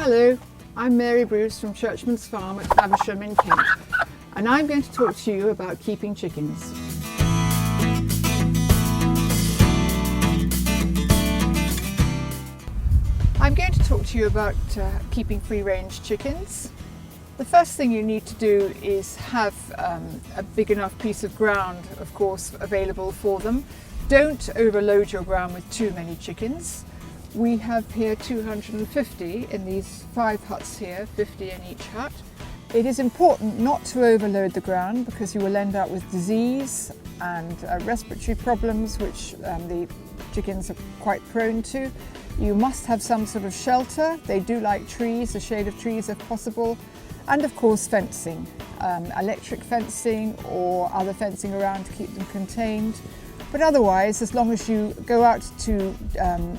Hello, I'm Mary Bruce from Churchman's Farm at Faversham in Kent, and I'm going to talk to you about keeping chickens. I'm going to talk to you about keeping free-range chickens. The first thing you need to do is have a big enough piece of ground, of course, available for them. Don't overload your ground with too many chickens. We have here 250 in these 5 huts here, 50 in each hut. It is important not to overload the ground because you will end up with disease and respiratory problems, which the chickens are quite prone to. You must have some sort of shelter. They do like trees, the shade of trees if possible. And of course fencing, electric fencing or other fencing around to keep them contained. But otherwise, as long as you go out to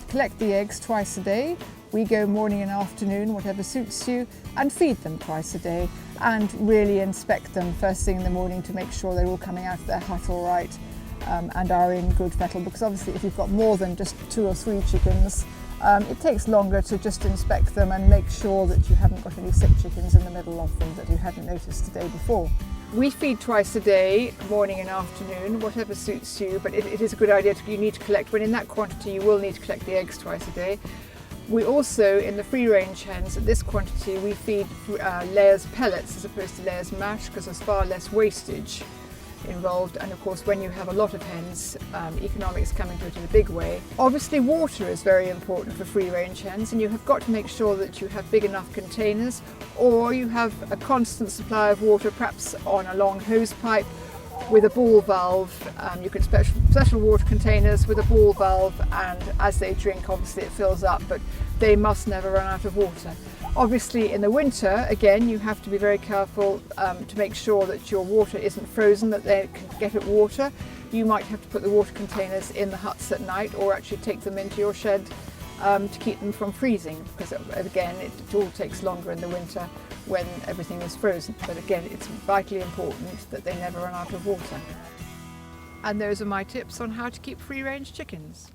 collect the eggs twice a day, we go morning and afternoon, whatever suits you, and feed them twice a day and really inspect them first thing in the morning to make sure they're all coming out of their hut all right and are in good fettle, because obviously if you've got more than just 2 or 3 chickens, it takes longer to just inspect them and make sure that you haven't got any sick chickens in the middle of them that you hadn't noticed the day before. We feed twice a day, morning and afternoon, whatever suits you, but it is a good idea you need to collect, when in that quantity you will need to collect the eggs twice a day. We also, in the free-range hens, at this quantity, we feed layers pellets as opposed to layers mash because there's far less wastage involved, and of course when you have a lot of hens, economics come into it in a big way. Obviously water is very important for free-range hens, and you have got to make sure that you have big enough containers, or you have a constant supply of water, perhaps on a long hose pipe with a ball valve. You can special water containers with a ball valve, and as they drink obviously it fills up, but they must never run out of water. Obviously in the winter, again, you have to be very careful to make sure that your water isn't frozen, that they can get at water. You might have to put the water containers in the huts at night, or actually take them into your shed to keep them from freezing, because again it all takes longer in the winter when everything is frozen. But again, it's vitally important that they never run out of water. And those are my tips on how to keep free-range chickens.